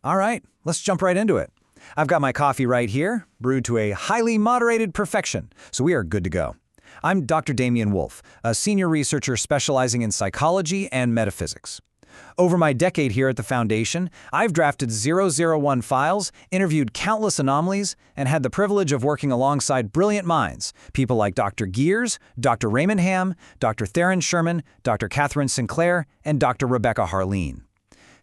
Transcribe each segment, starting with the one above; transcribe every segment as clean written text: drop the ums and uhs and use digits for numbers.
All right, let's jump right into it. I've got my coffee right here, brewed to a highly moderated perfection, so we are good to go. I'm Dr. Damian Wolf, a senior researcher specializing in psychology and metaphysics. Over my decade here at the Foundation, I've drafted 001 files, interviewed countless anomalies, and had the privilege of working alongside brilliant minds, people like Dr. Gears, Dr. Raymond Ham, Dr. Theron Sherman, Dr. Catherine Sinclair, and Dr. Rebecca Harleen.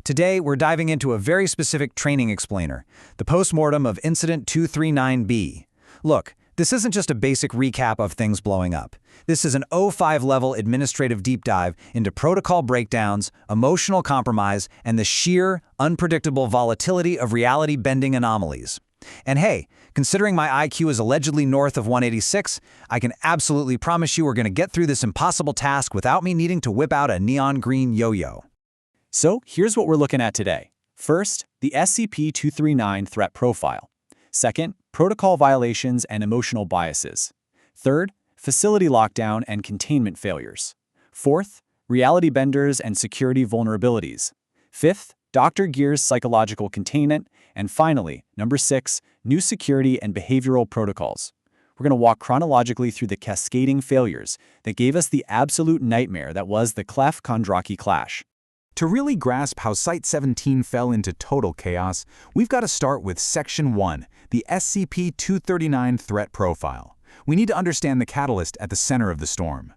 Today, we're diving into a very specific training explainer, the postmortem of Incident 239B. Look, this isn't just a basic recap of things blowing up. This is an O5-level administrative deep dive into protocol breakdowns, emotional compromise, and the sheer, unpredictable volatility of reality-bending anomalies. And hey, considering my IQ is allegedly north of 186, I can absolutely promise you we're going to get through this impossible task without me needing to whip out a neon green yo-yo. So here's what we're looking at today. First, the SCP-239 threat profile. Second, protocol violations and emotional biases. Third, facility lockdown and containment failures. Fourth, reality benders and security vulnerabilities. Fifth, Dr. Gear's psychological containment. And finally, number 6, new security and behavioral protocols. We're going to walk chronologically through the cascading failures that gave us the absolute nightmare that was the Clef-Kondraki clash. To really grasp how Site-17 fell into total chaos, we've got to start with Section 1, the SCP-239 threat profile. We need to understand the catalyst at the center of the storm.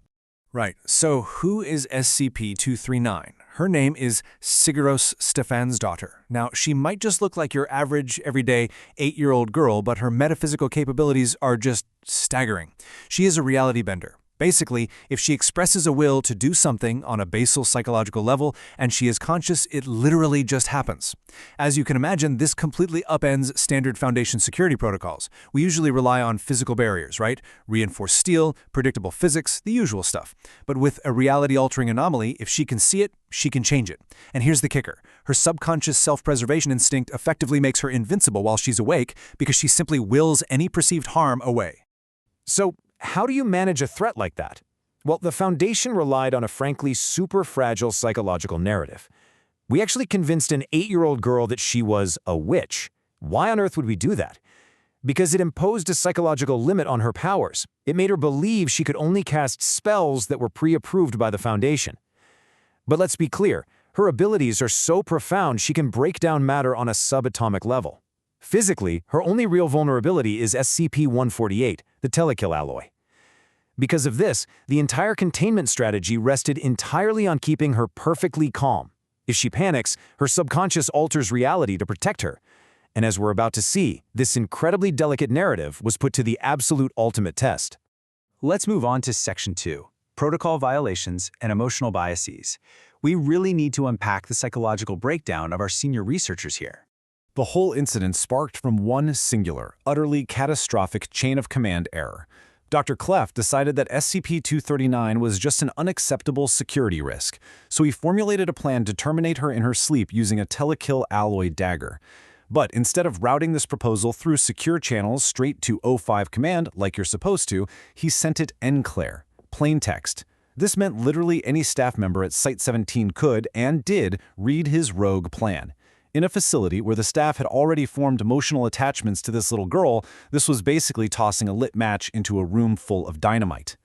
Right, so who is SCP-239? Her name is Sigaros Stefan's daughter. Now, she might just look like your average, everyday 8-year-old girl, but her metaphysical capabilities are just staggering. She is a reality bender. Basically, if she expresses a will to do something on a basal psychological level and she is conscious, it literally just happens. As you can imagine, this completely upends standard Foundation security protocols. We usually rely on physical barriers, right? Reinforced steel, predictable physics, the usual stuff. But with a reality-altering anomaly, if she can see it, she can change it. And here's the kicker. Her subconscious self-preservation instinct effectively makes her invincible while she's awake because she simply wills any perceived harm away. So, how do you manage a threat like that? Well, the Foundation relied on a frankly super fragile psychological narrative. We actually convinced an 8-year-old girl that she was a witch. Why on earth would we do that? Because it imposed a psychological limit on her powers. It made her believe she could only cast spells that were pre-approved by the Foundation. But let's be clear, her abilities are so profound she can break down matter on a subatomic level. Physically, her only real vulnerability is SCP-148, the telekill alloy. Because of this, the entire containment strategy rested entirely on keeping her perfectly calm. If she panics, her subconscious alters reality to protect her. And as we're about to see, this incredibly delicate narrative was put to the absolute ultimate test. Let's move on to Section 2, protocol violations and emotional biases. We really need to unpack the psychological breakdown of our senior researchers here. The whole incident sparked from one singular, utterly catastrophic chain of command error. Dr. Clef decided that SCP-239 was just an unacceptable security risk, so he formulated a plan to terminate her in her sleep using a telekill alloy dagger. But instead of routing this proposal through secure channels straight to O5 command like you're supposed to, he sent it enclair, plain text. This meant literally any staff member at Site-17 could, and did, read his rogue plan. In a facility where the staff had already formed emotional attachments to this little girl, this was basically tossing a lit match into a room full of dynamite.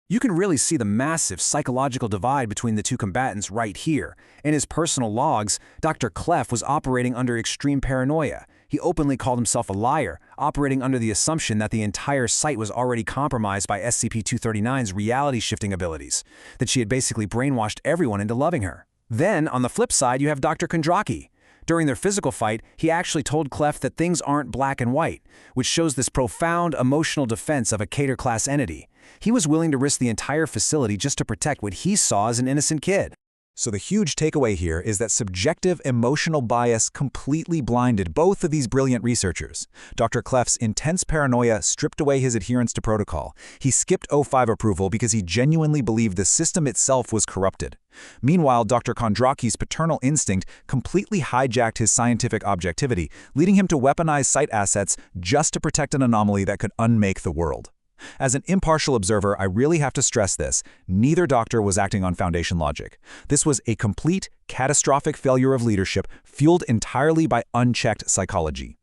You can really see the massive psychological divide between the two combatants right here. In his personal logs, Dr. Clef was operating under extreme paranoia. He openly called himself a liar, operating under the assumption that the entire site was already compromised by SCP-239's reality-shifting abilities, that she had basically brainwashed everyone into loving her. Then, on the flip side, you have Dr. Kondraki. During their physical fight, he actually told Clef that things aren't black and white, which shows this profound emotional defense of a Cater-class entity. He was willing to risk the entire facility just to protect what he saw as an innocent kid. So the huge takeaway here is that subjective emotional bias completely blinded both of these brilliant researchers. Dr. Clef's intense paranoia stripped away his adherence to protocol. He skipped O5 approval because he genuinely believed the system itself was corrupted. Meanwhile, Dr. Kondraki's paternal instinct completely hijacked his scientific objectivity, leading him to weaponize site assets just to protect an anomaly that could unmake the world. As an impartial observer, I really have to stress this. Neither doctor was acting on Foundation logic. This was a complete, catastrophic failure of leadership fueled entirely by unchecked psychology.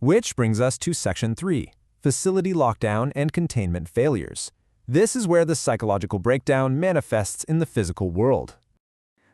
Which brings us to Section 3, Facility Lockdown and Containment Failures. This is where the psychological breakdown manifests in the physical world.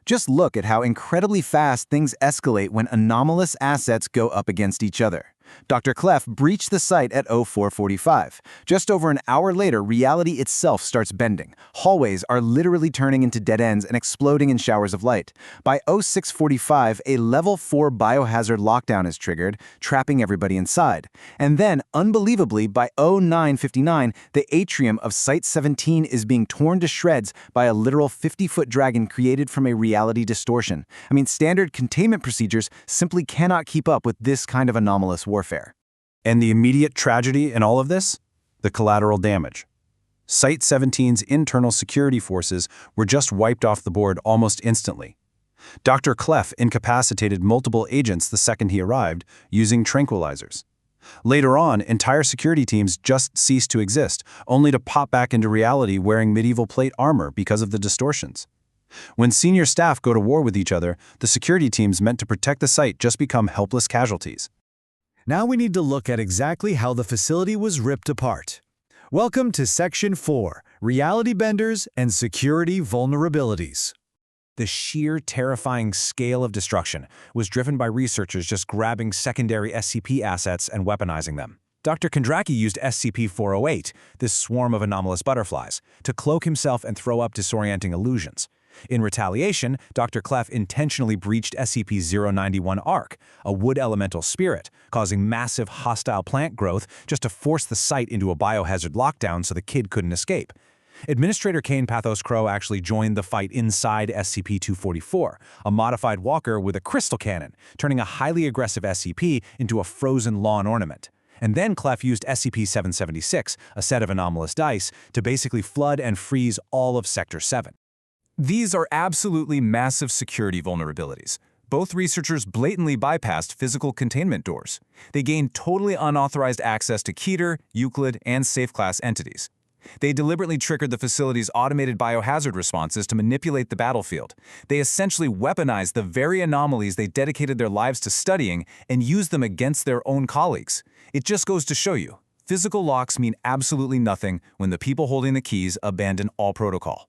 Just look at how incredibly fast things escalate when anomalous assets go up against each other. Dr. Clef breached the site at 0445. Just over an hour later, reality itself starts bending. Hallways are literally turning into dead ends and exploding in showers of light. By 0645, a level 4 biohazard lockdown is triggered, trapping everybody inside. And then, unbelievably, by 0959, the atrium of Site 17 is being torn to shreds by a literal 50-foot dragon created from a reality distortion. I mean, standard containment procedures simply cannot keep up with this kind of anomalous warfare. And the immediate tragedy in all of this? The collateral damage. Site 17's internal security forces were just wiped off the board almost instantly. Dr. Clef incapacitated multiple agents the second he arrived, using tranquilizers. Later on, entire security teams just ceased to exist, only to pop back into reality wearing medieval plate armor because of the distortions. When senior staff go to war with each other, the security teams meant to protect the site just become helpless casualties. Now we need to look at exactly how the facility was ripped apart. Welcome to Section 4, Reality Benders and Security Vulnerabilities. The sheer terrifying scale of destruction was driven by researchers just grabbing secondary SCP assets and weaponizing them. Dr. Kondraki used SCP-408, this swarm of anomalous butterflies, to cloak himself and throw up disorienting illusions. In retaliation, Dr. Clef intentionally breached SCP-091 ARC, a wood elemental spirit, causing massive hostile plant growth just to force the site into a biohazard lockdown so the kid couldn't escape. Administrator Kane Pathos Crow actually joined the fight inside SCP-244, a modified walker with a crystal cannon, turning a highly aggressive SCP into a frozen lawn ornament. And then Clef used SCP-776, a set of anomalous dice, to basically flood and freeze all of Sector 7. These are absolutely massive security vulnerabilities. Both researchers blatantly bypassed physical containment doors. They gained totally unauthorized access to Keter, Euclid, and safe-class entities. They deliberately triggered the facility's automated biohazard responses to manipulate the battlefield. They essentially weaponized the very anomalies they dedicated their lives to studying and used them against their own colleagues. It just goes to show you, physical locks mean absolutely nothing when the people holding the keys abandon all protocol.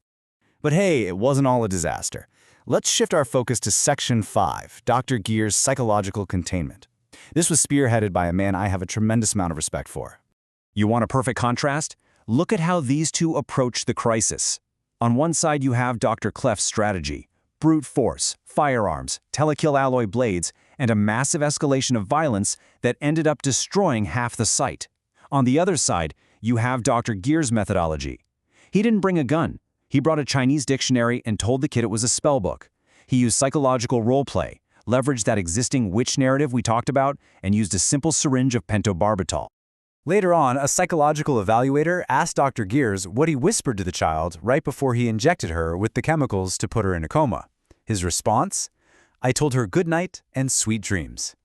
But hey, it wasn't all a disaster. Let's shift our focus to Section 5, Dr. Gear's psychological containment. This was spearheaded by a man I have a tremendous amount of respect for. You want a perfect contrast? Look at how these two approach the crisis. On one side you have Dr. Clef's strategy, brute force, firearms, telekill alloy blades, and a massive escalation of violence that ended up destroying half the site. On the other side, you have Dr. Gear's methodology. He didn't bring a gun. He brought a Chinese dictionary and told the kid it was a spell book. He used psychological roleplay, leveraged that existing witch narrative we talked about, and used a simple syringe of pentobarbital. Later on, a psychological evaluator asked Dr. Gears what he whispered to the child right before he injected her with the chemicals to put her in a coma. His response? I told her good night and sweet dreams.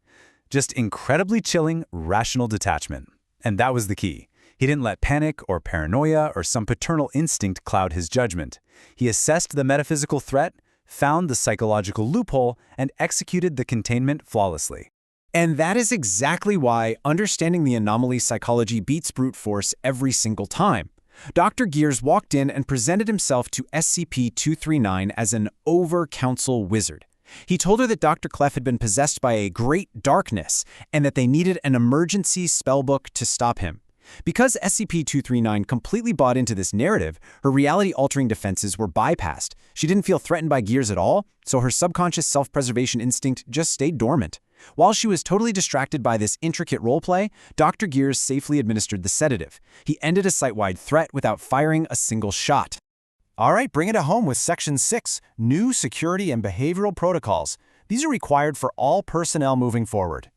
Just incredibly chilling, rational detachment. And that was the key. He didn't let panic or paranoia or some paternal instinct cloud his judgment. He assessed the metaphysical threat, found the psychological loophole, and executed the containment flawlessly. And that is exactly why understanding the anomaly psychology beats brute force every single time. Dr. Gears walked in and presented himself to SCP-239 as an over-counsel wizard. He told her that Dr. Clef had been possessed by a great darkness and that they needed an emergency spellbook to stop him. Because SCP-239 completely bought into this narrative, her reality-altering defenses were bypassed. She didn't feel threatened by Gears at all, so her subconscious self-preservation instinct just stayed dormant. While she was totally distracted by this intricate roleplay, Dr. Gears safely administered the sedative. He ended a site-wide threat without firing a single shot. All right, bring it home with Section 6, New Security and Behavioral Protocols. These are required for all personnel moving forward.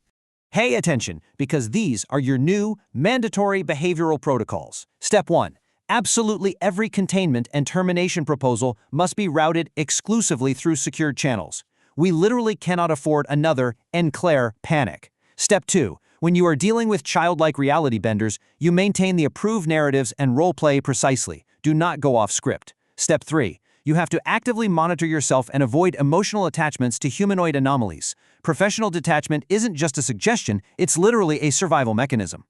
Pay attention, because these are your new, mandatory behavioral protocols. Step 1. Absolutely every containment and termination proposal must be routed exclusively through secured channels. We literally cannot afford another Enclair panic. Step 2. When you are dealing with childlike reality benders, you maintain the approved narratives and roleplay precisely. Do not go off script. Step 3. You have to actively monitor yourself and avoid emotional attachments to humanoid anomalies. Professional detachment isn't just a suggestion, it's literally a survival mechanism.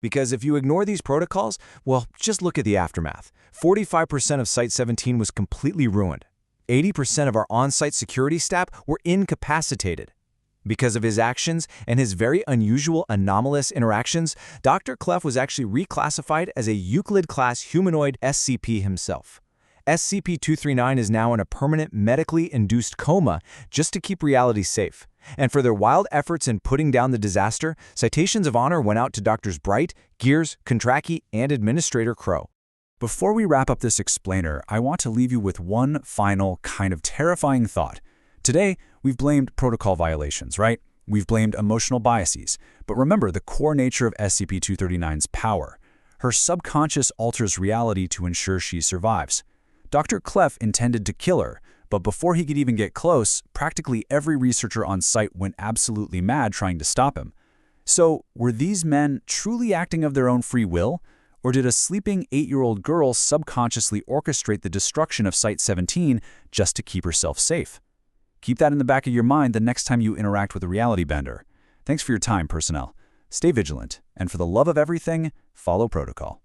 Because if you ignore these protocols, well, just look at the aftermath. 45% of Site-17 was completely ruined. 80% of our on-site security staff were incapacitated. Because of his actions and his very unusual anomalous interactions, Dr. Clef was actually reclassified as a Euclid-class humanoid SCP himself. SCP-239 is now in a permanent medically induced coma just to keep reality safe. And for their wild efforts in putting down the disaster, citations of honor went out to Drs. Bright, Gears, Kontraki, and Administrator Crow. Before we wrap up this explainer, I want to leave you with one final kind of terrifying thought. Today, we've blamed protocol violations, right? We've blamed emotional biases. But remember the core nature of SCP-239's power. Her subconscious alters reality to ensure she survives. Dr. Clef intended to kill her, but before he could even get close, practically every researcher on site went absolutely mad trying to stop him. So, were these men truly acting of their own free will? Or did a sleeping 8-year-old girl subconsciously orchestrate the destruction of Site-17 just to keep herself safe? Keep that in the back of your mind the next time you interact with a reality bender. Thanks for your time, personnel. Stay vigilant, and for the love of everything, follow protocol.